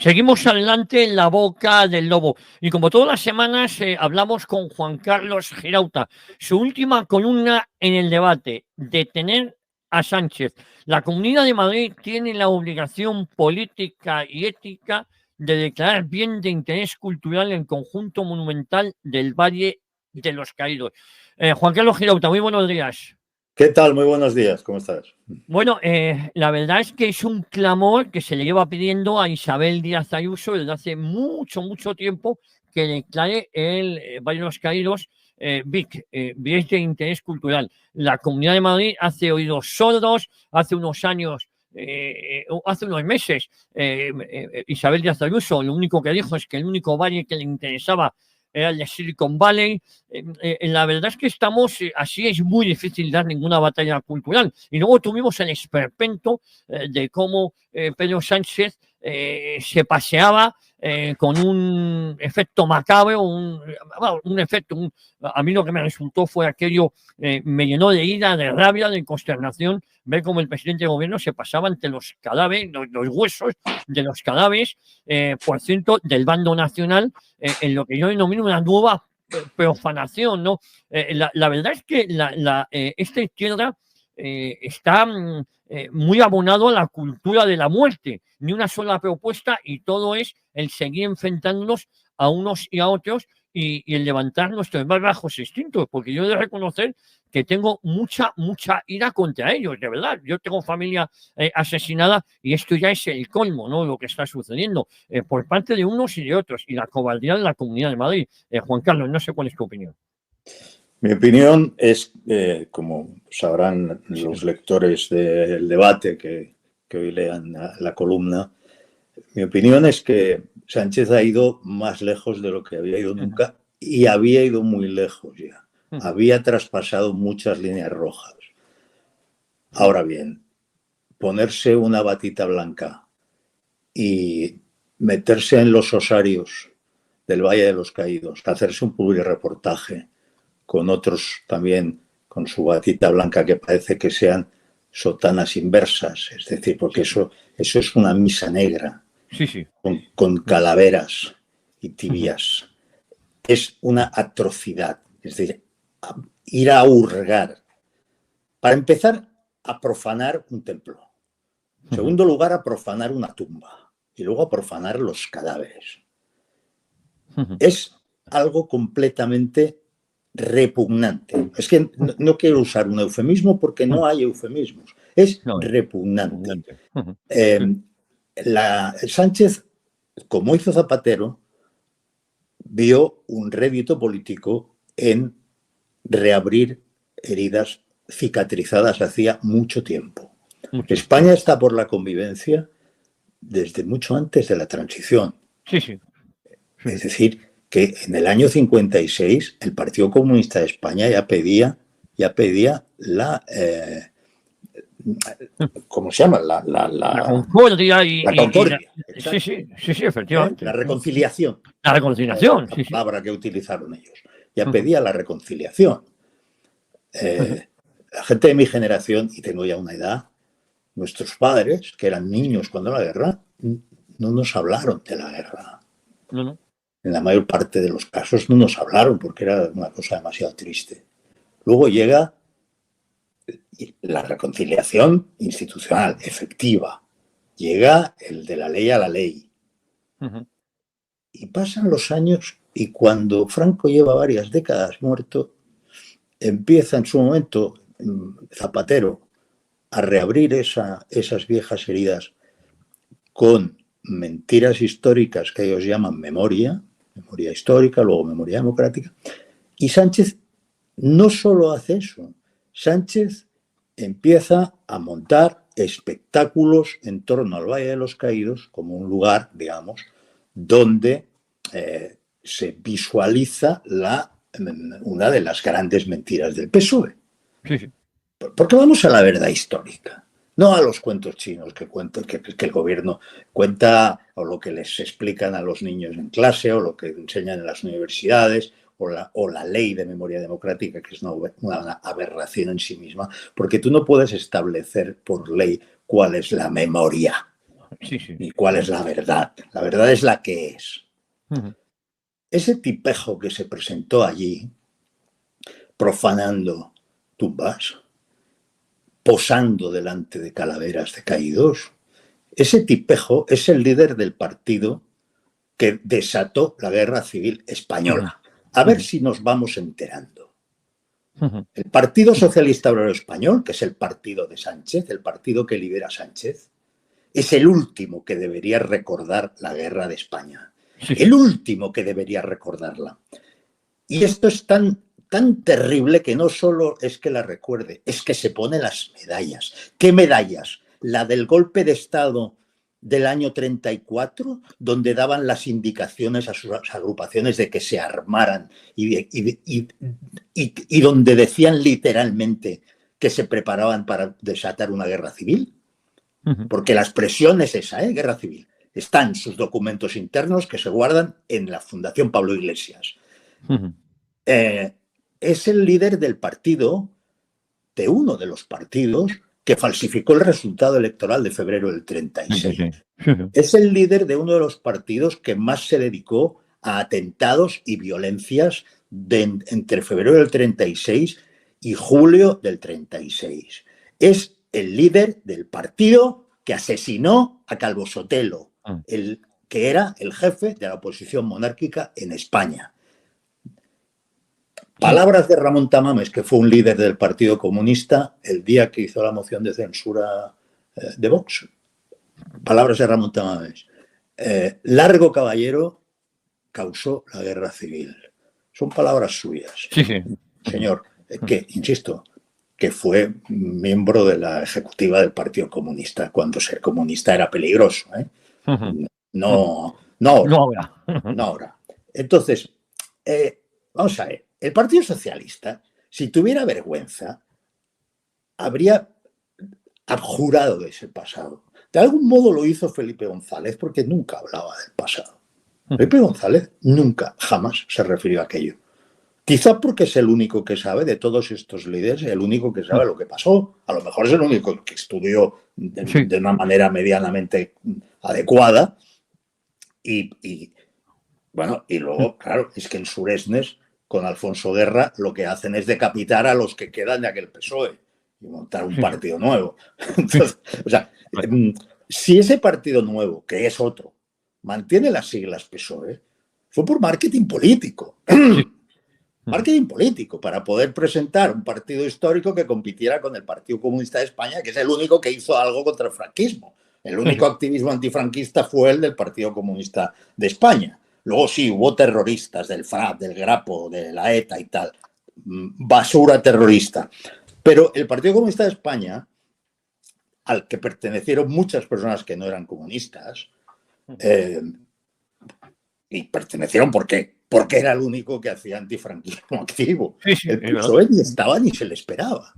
Seguimos adelante en la boca del lobo. Y como todas las semanas, hablamos con Juan Carlos Girauta. Su última columna en el debate: detener a Sánchez. La Comunidad de Madrid tiene la obligación política y ética de declarar bien de interés cultural el conjunto monumental del Valle de los Caídos. Juan Carlos Girauta, muy buenos días. ¿Qué tal? Muy buenos días, ¿cómo estás? Bueno, la verdad es que es un clamor que se le lleva pidiendo a Isabel Díaz Ayuso desde hace mucho tiempo, que declare el Valle de los Caídos BIC, Bien de Interés Cultural. La Comunidad de Madrid hace oídos sordos, hace unos años, hace unos meses, Isabel Díaz Ayuso lo único que dijo es que el único valle que le interesaba era el de Silicon Valley. La verdad es que estamos, así es muy difícil dar ninguna batalla cultural. Y luego tuvimos el esperpento de cómo Pedro Sánchez se paseaba con un efecto macabro, un efecto, a mí lo que me resultó fue aquello, me llenó de ira, de rabia, de consternación, ver cómo el presidente de gobierno se pasaba ante los cadáveres, los huesos de los cadáveres, por ciento, del bando nacional, en lo que yo denomino una nueva profanación, ¿no? La verdad es que esta izquierda está muy abonado a la cultura de la muerte, ni una sola propuesta, y todo es el seguir enfrentándonos a unos y a otros y el levantar nuestros más bajos instintos, porque yo he de reconocer que tengo mucha ira contra ellos, de verdad. Yo tengo familia asesinada y esto ya es el colmo, ¿no? Lo que está sucediendo por parte de unos y de otros, y la cobardía de la Comunidad de Madrid. Juan Carlos, no sé cuál es tu opinión. Mi opinión es, como sabrán los lectores del debate que hoy lean la columna, mi opinión es que Sánchez ha ido más lejos de lo que había ido nunca, y había ido muy lejos ya. Había traspasado muchas líneas rojas. Ahora bien, ponerse una batita blanca y meterse en los osarios del Valle de los Caídos, hacerse un publirreportaje con otros también con su batita blanca que parece que sean sotanas inversas, es decir, porque eso es una misa negra, sí. con calaveras y tibias. Es una atrocidad, es decir, ir a hurgar. Para empezar, a profanar un templo. En segundo lugar, a profanar una tumba. Y luego a profanar los cadáveres. Es algo completamente repugnante. Es que no quiero usar un eufemismo porque no hay eufemismos. Es repugnante. Sánchez, como hizo Zapatero, vio un rédito político en reabrir heridas cicatrizadas hacía mucho tiempo. España está por la convivencia desde mucho antes de la transición. Sí. Es decir, que en el año 56 el Partido Comunista de España ya pedía la ¿cómo se llama? La concordia la concordia. Sí, efectivamente. La reconciliación. La reconciliación, la palabra que utilizaron ellos. Ya pedía la reconciliación. La gente de mi generación, y tengo ya una edad, nuestros padres, que eran niños cuando la guerra, no nos hablaron de la guerra. No. En la mayor parte de los casos no nos hablaron porque era una cosa demasiado triste. Luego llega la reconciliación institucional, efectiva. Llega el de la ley a la ley. Y pasan los años, y cuando Franco lleva varias décadas muerto, empieza en su momento Zapatero a reabrir esas viejas heridas con mentiras históricas que ellos llaman memoria histórica, luego memoria democrática. Y Sánchez no solo hace eso, Sánchez empieza a montar espectáculos en torno al Valle de los Caídos como un lugar, digamos, donde se visualiza una de las grandes mentiras del PSOE. Sí. Porque vamos a la verdad histórica, no a los cuentos chinos que el gobierno cuenta, o lo que les explican a los niños en clase, o lo que enseñan en las universidades, o la ley de memoria democrática, que es una aberración en sí misma, porque tú no puedes establecer por ley cuál es la memoria. Sí, sí. ni cuál es la verdad. La verdad es la que es. Ujú. Ese tipejo que se presentó allí, profanando tumbas, posando delante de calaveras de caídos, ese tipejo es el líder del partido que desató la guerra civil española. A ver si nos vamos enterando. El Partido Socialista Obrero Español, que es el partido de Sánchez, el partido que lidera Sánchez, es el último que debería recordar la guerra de España. Sí, El último que debería recordarla. Y esto es tan terrible que no solo es que la recuerde, es que se pone las medallas. ¿Qué medallas? La del golpe de Estado del año 34, donde daban las indicaciones a sus agrupaciones de que se armaran y donde decían literalmente que se preparaban para desatar una guerra civil. Porque la expresión es esa, guerra civil. Están sus documentos internos que se guardan en la Fundación Pablo Iglesias. Es el líder del partido, de uno de los partidos, que falsificó el resultado electoral de febrero del 36. Es el líder de uno de los partidos que más se dedicó a atentados y violencias entre febrero del 36 y julio del 36. Es el líder del partido que asesinó a Calvo Sotelo, que era el jefe de la oposición monárquica en España. Palabras de Ramón Tamames, que fue un líder del Partido Comunista el día que hizo la moción de censura de Vox. Palabras de Ramón Tamames. Largo caballero causó la guerra civil. Son palabras suyas. Sí, sí. Señor, que, insisto, que fue miembro de la ejecutiva del Partido Comunista cuando ser comunista era peligroso. No ahora. Entonces, vamos a ver. El Partido Socialista, si tuviera vergüenza, habría abjurado de ese pasado. De algún modo lo hizo Felipe González porque nunca hablaba del pasado. Felipe González nunca, jamás se refirió a aquello. Quizá porque es el único que sabe de todos estos líderes, el único que sabe lo que pasó. A lo mejor es el único que estudió de una manera medianamente adecuada. Y luego, claro, es que en Suresnes, con Alfonso Guerra, lo que hacen es decapitar a los que quedan de aquel PSOE y montar un partido nuevo. Entonces, o sea, si ese partido nuevo, que es otro, mantiene las siglas PSOE, fue por marketing político. Marketing político, para poder presentar un partido histórico que compitiera con el Partido Comunista de España, que es el único que hizo algo contra el franquismo. El único activismo antifranquista fue el del Partido Comunista de España. Luego sí, hubo terroristas del FRAP, del Grapo, de la ETA y tal. Basura terrorista. Pero el Partido Comunista de España, al que pertenecieron muchas personas que no eran comunistas, y pertenecieron porque era el único que hacía antifranquismo activo. El PSOE ni estaba ni se le esperaba.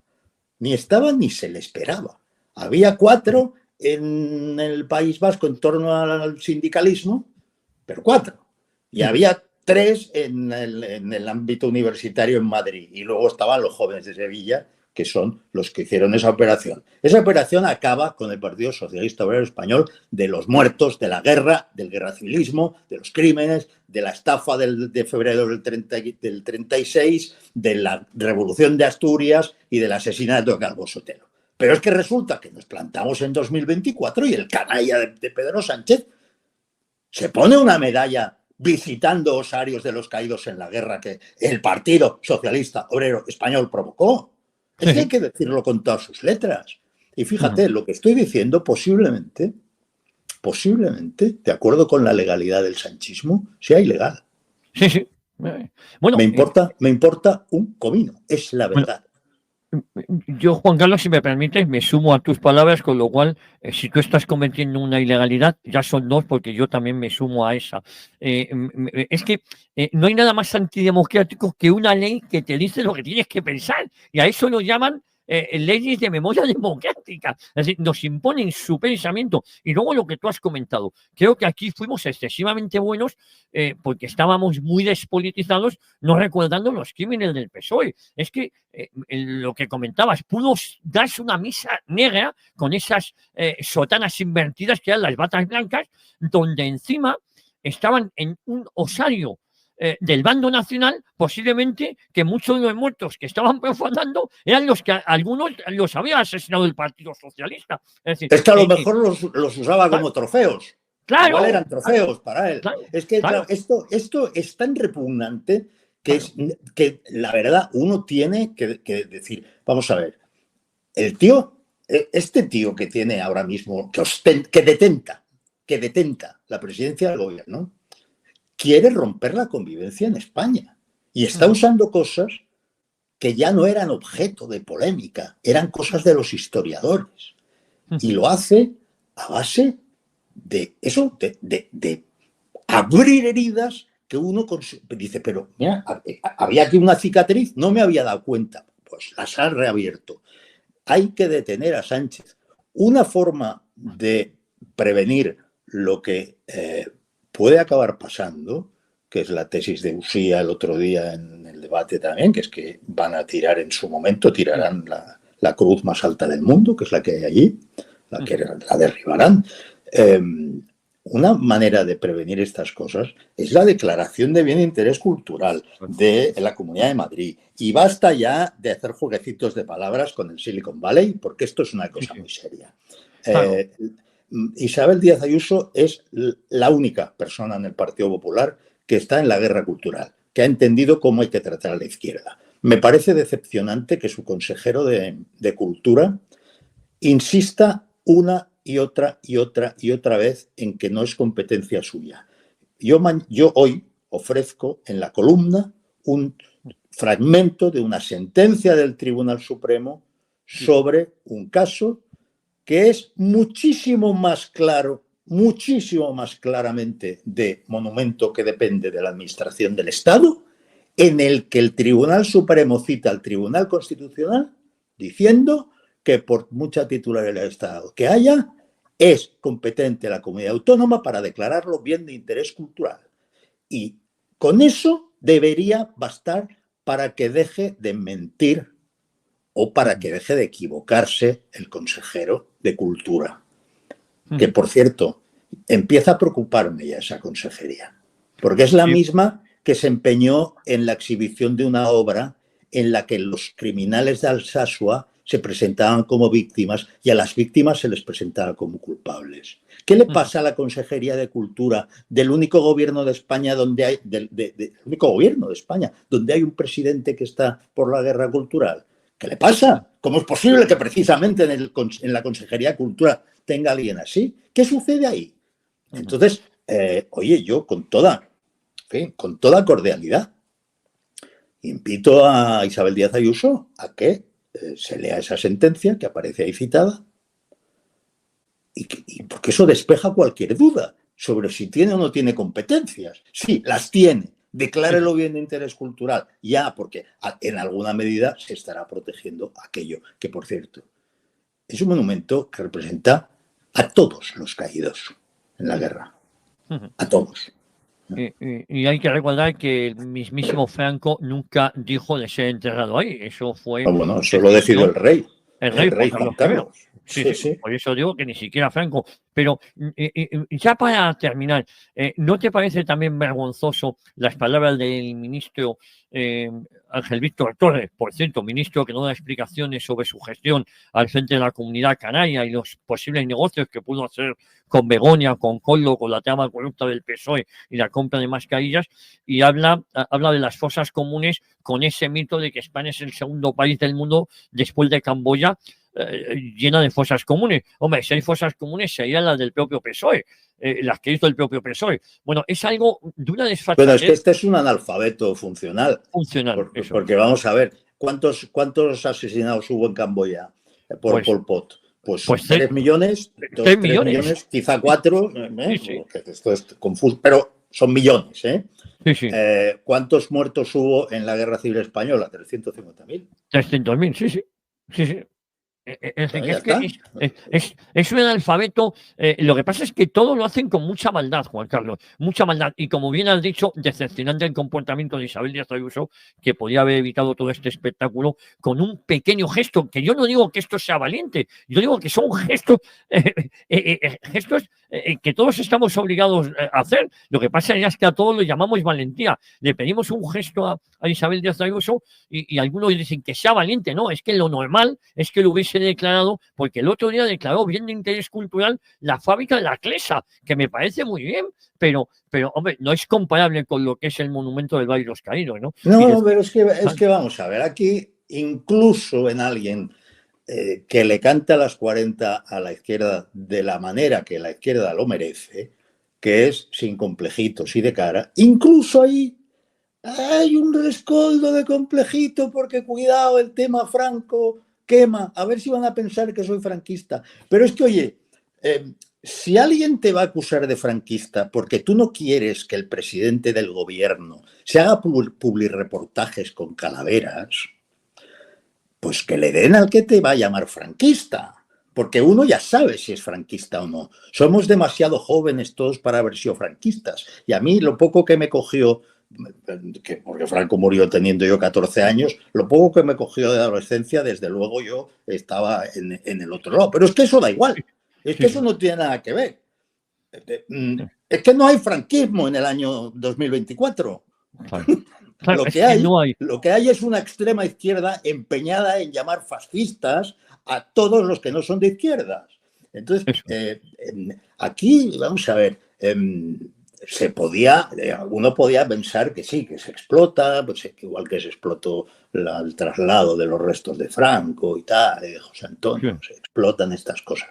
Ni estaba ni se le esperaba. Había 4 en el País Vasco en torno al sindicalismo, pero 4. Y había 3 en el ámbito universitario en Madrid. Y luego estaban los jóvenes de Sevilla, que son los que hicieron esa operación. Esa operación acaba con el Partido Socialista Obrero Español de los muertos, de la guerra, del guerracivilismo, de los crímenes, de la estafa de febrero del 36, de la revolución de Asturias y del asesinato de Calvo Sotelo. Pero es que resulta que nos plantamos en 2024 y el canalla de Pedro Sánchez se pone una medalla visitando osarios de los caídos en la guerra que el Partido Socialista Obrero Español provocó. Es que hay que decirlo con todas sus letras. Y fíjate, lo que estoy diciendo posiblemente, de acuerdo con la legalidad del sanchismo, sea ilegal. Sí, sí. Bueno, me importa un comino, es la verdad. Yo, Juan Carlos, si me permites, me sumo a tus palabras, con lo cual, si tú estás cometiendo una ilegalidad, ya son 2, porque yo también me sumo a esa. Es que no hay nada más antidemocrático que una ley que te dice lo que tienes que pensar, y a eso lo llaman leyes de memoria democrática. Es decir, nos imponen su pensamiento. Y luego lo que tú has comentado, creo que aquí fuimos excesivamente buenos porque estábamos muy despolitizados, no recordando los crímenes del PSOE. Es que lo que comentabas, pudo darse una misa negra con esas sotanas invertidas que eran las batas blancas, donde encima estaban en un osario del bando nacional, posiblemente que muchos de los muertos que estaban profanando eran los que algunos los había asesinado el Partido Socialista. Es decir, es que a lo mejor los usaba como trofeos. Claro, igual eran trofeos para él. Claro, es que claro, esto es tan repugnante que, que la verdad uno tiene que decir, vamos a ver, el tío, este tío que tiene ahora mismo, que detenta la presidencia del gobierno, quiere romper la convivencia en España y está usando cosas que ya no eran objeto de polémica, eran cosas de los historiadores. Y lo hace a base de eso, de abrir heridas que uno dice, pero mira, había aquí una cicatriz, no me había dado cuenta, pues las ha reabierto. Hay que detener a Sánchez. Una forma de prevenir lo que puede acabar pasando, que es la tesis de Usía el otro día en el debate también, que es que van a tirar en su momento, tirarán la cruz más alta del mundo, que es la que hay allí, la derribarán. Una manera de prevenir estas cosas es la declaración de bien de interés cultural de la Comunidad de Madrid. Y basta ya de hacer jueguecitos de palabras con el Silicon Valley, porque esto es una cosa muy seria. Claro. Isabel Díaz Ayuso es la única persona en el Partido Popular que está en la guerra cultural, que ha entendido cómo hay que tratar a la izquierda. Me parece decepcionante que su consejero de Cultura insista una y otra vez en que no es competencia suya. Yo hoy ofrezco en la columna un fragmento de una sentencia del Tribunal Supremo sobre un caso que es muchísimo más claro, muchísimo más claramente de monumento que depende de la administración del Estado, en el que el Tribunal Supremo cita al Tribunal Constitucional diciendo que por mucha titularidad del Estado que haya, es competente la comunidad autónoma para declararlo bien de interés cultural. Y con eso debería bastar para que deje de mentir o para que deje de equivocarse el consejero de Cultura. Que, por cierto, empieza a preocuparme ya esa consejería, porque es la misma que se empeñó en la exhibición de una obra en la que los criminales de Alsasua se presentaban como víctimas y a las víctimas se les presentaba como culpables. ¿Qué le pasa a la Consejería de Cultura del único gobierno de España donde hay del único gobierno de España donde hay un presidente que está por la guerra cultural? ¿Qué le pasa? ¿Cómo es posible que precisamente en la Consejería de Cultura tenga alguien así? ¿Qué sucede ahí? Entonces, oye, yo con toda cordialidad invito a Isabel Díaz Ayuso a que se lea esa sentencia que aparece ahí citada y porque eso despeja cualquier duda sobre si tiene o no tiene competencias. Sí, las tiene. Declárelo bien de interés cultural. Ya, porque en alguna medida se estará protegiendo aquello que, por cierto, es un monumento que representa a todos los caídos en la guerra. A todos. Y hay que recordar que el mismísimo Franco nunca dijo de ser enterrado ahí. Eso fue... bueno, eso lo decidió el rey. El rey Juan Carlos. Sí. Por eso digo que ni siquiera Franco. Pero ya para terminar, ¿no te parece también vergonzoso las palabras del ministro Ángel Víctor Torres, por cierto, ministro que no da explicaciones sobre su gestión al frente de la Comunidad Canaria y los posibles negocios que pudo hacer con Begoña, con Coldo, con la trama corrupta del PSOE y la compra de mascarillas, y habla de las fosas comunes con ese mito de que España es el segundo país del mundo después de Camboya llena de fosas comunes? Hombre, si hay fosas comunes serían las del propio PSOE, las que hizo el propio PSOE. Bueno, es algo de una desfachatez. Pero es que este es un analfabeto funcional. Porque vamos a ver, ¿cuántos asesinados hubo en Camboya por Pol Pot? Pues 3 millones, 3 millones, quizá 4, esto es confuso, pero son millones, ¿eh? Sí. ¿Cuántos muertos hubo en la Guerra Civil Española? 350.000. 300.000, sí. Sí, sí. Es decir, Bueno, que ya es que está. es un analfabeto. Lo que pasa es que todo lo hacen con mucha maldad, Juan Carlos, mucha maldad. Y como bien has dicho, decepcionante el comportamiento de Isabel Díaz Ayuso, que podía haber evitado todo este espectáculo con un pequeño gesto, que yo no digo que esto sea valiente, yo digo que son gestos, gestos que todos estamos obligados a hacer. Lo que pasa es que a todos lo llamamos valentía. Le pedimos un gesto a Isabel Díaz Ayuso y algunos dicen que sea valiente. No, es que lo normal es que lo hubiese declarado, porque el otro día declaró bien de interés cultural la fábrica de la Clesa, que me parece muy bien, pero hombre, no es comparable con lo que es el monumento del Valle de los Caídos, ¿no? No, pero es que vamos a ver, aquí incluso en alguien que le canta a las 40 a la izquierda de la manera que la izquierda lo merece, que es sin complejitos y de cara, incluso ahí hay un rescoldo de complejito porque cuidado, el tema Franco quema, a ver si van a pensar que soy franquista. Pero es que, oye, si alguien te va a acusar de franquista porque tú no quieres que el presidente del gobierno se haga publirreportajes con calaveras, pues que le den al que te va a llamar franquista. Porque uno ya sabe si es franquista o no. Somos demasiado jóvenes todos para haber sido franquistas. Y a mí lo poco que me cogió, porque Franco murió teniendo yo 14 años, lo poco que me cogió de adolescencia, desde luego yo estaba en el otro lado. Pero es que eso da igual. Es que Sí, eso sí, no tiene nada que ver. Es que no hay franquismo en el año 2024. claro. Claro, es que no hay. Lo que hay es una extrema izquierda empeñada en llamar fascistas a todos los que no son de izquierdas. Entonces, Eso. aquí, vamos a ver, uno podía pensar que sí, que se explota, pues igual que se explotó el traslado de los restos de Franco y tal, de José Sí, Antonio, se explotan estas cosas.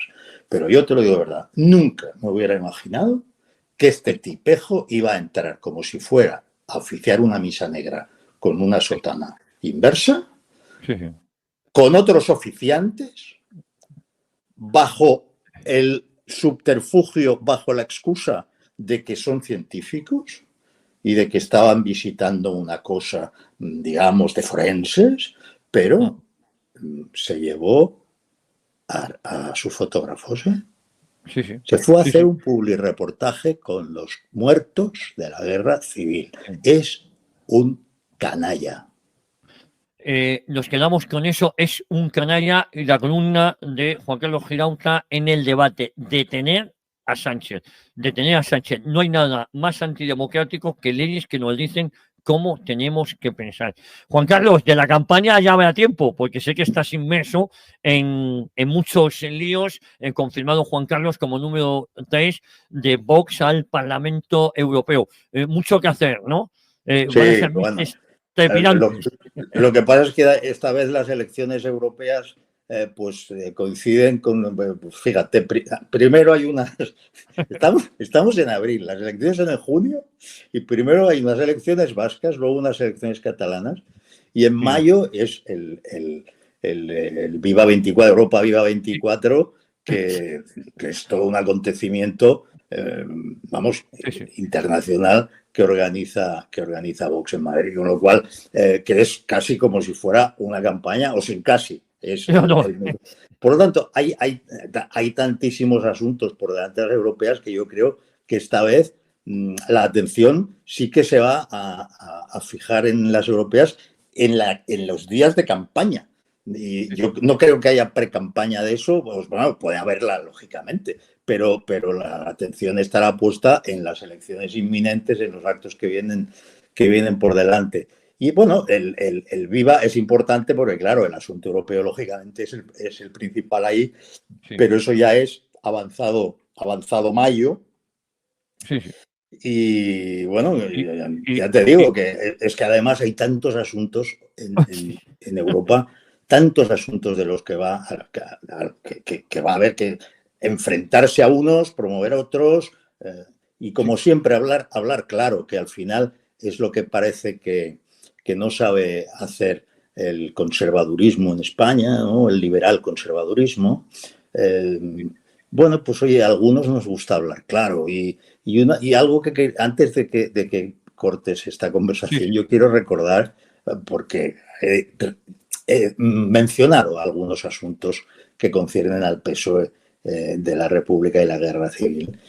Pero yo te lo digo de verdad, nunca me hubiera imaginado que este tipejo iba a entrar como si fuera a oficiar una misa negra con una sotana inversa, sí, sí. con otros oficiantes, bajo el subterfugio, bajo la excusa de que son científicos y de que estaban visitando una cosa, digamos, de forenses, pero se llevó a sus fotógrafos, ¿eh? Sí, sí. Se fue a Sí, hacer sí. un publirreportaje con los muertos de la guerra civil. Es un canalla. Nos quedamos con eso. Es un canalla y la columna de Juan Carlos Girauta en el debate. Detener a Sánchez. Detener a Sánchez. No hay nada más antidemocrático que leyes que nos dicen cómo tenemos que pensar. Juan Carlos, de la campaña ya habrá tiempo, porque sé que estás inmerso en muchos líos, confirmado Juan Carlos como número 3 de Vox al Parlamento Europeo. Mucho que hacer, ¿no? Van a Sí, ser bueno. meses Lo, trepidantes. lo que pasa es que esta vez las elecciones europeas coinciden con, pues fíjate, primero hay unas, estamos en abril, las elecciones son en junio y primero hay unas elecciones vascas, luego unas elecciones catalanas y en Sí, mayo es el Viva 24, Europa Viva sí, 24, que es todo un acontecimiento, vamos, sí, sí. internacional que organiza Vox en Madrid, con lo cual que es casi como si fuera una campaña, o sin casi. No, no. Por lo tanto, hay tantísimos asuntos por delante de las europeas que yo creo que esta vez la atención sí que se va a fijar en las europeas en los días de campaña. Y yo no creo que haya pre-campaña de eso, pues bueno, puede haberla, lógicamente, pero la atención estará puesta en las elecciones inminentes, en los actos que vienen por delante. Y bueno, el Viva es importante porque, claro, el asunto europeo, lógicamente, es el principal ahí, Sí, pero eso ya es avanzado mayo. sí, sí. Y bueno, Y, y, ya te digo y- que es que además hay tantos asuntos sí, en Europa, tantos asuntos de los que que va a haber que enfrentarse a unos, promover a otros, y sí, como siempre hablar claro, que al final es lo que parece que no sabe hacer el conservadurismo en España, ¿no? El liberal conservadurismo. Bueno, pues oye, a algunos nos gusta hablar claro y algo que antes de que cortes esta sí, conversación, sí. yo quiero recordar, porque mencionado algunos asuntos que conciernen al PSOE de la República y la Guerra Civil.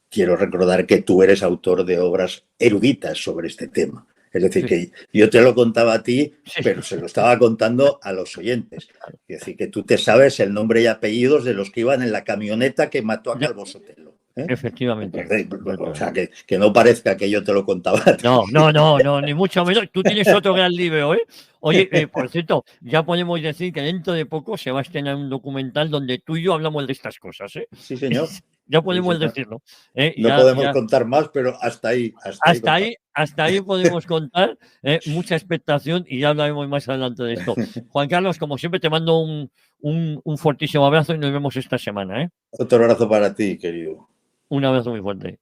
Quiero recordar que tú eres autor de obras eruditas sobre este tema. Es decir, que yo te lo contaba a ti, pero se lo estaba contando a los oyentes. Es decir, que tú te sabes el nombre y apellidos de los que iban en la camioneta que mató a Calvo Sotelo. Efectivamente. O sea, que no parezca que yo te lo contaba a ti. No, ni mucho menos. Tú tienes otro gran libro, ¿eh? Oye, por cierto, ya podemos decir que dentro de poco se va a estrenar un documental donde tú y yo hablamos de estas cosas, ¿eh? Sí, señor. Ya podemos decirlo. No podemos contar más, pero hasta ahí. Hasta ahí podemos contar. Mucha expectación y ya hablaremos más adelante de esto. Juan Carlos, como siempre, te mando un fortísimo abrazo y nos vemos esta semana, ¿eh? Otro abrazo para ti, querido. Un abrazo muy fuerte.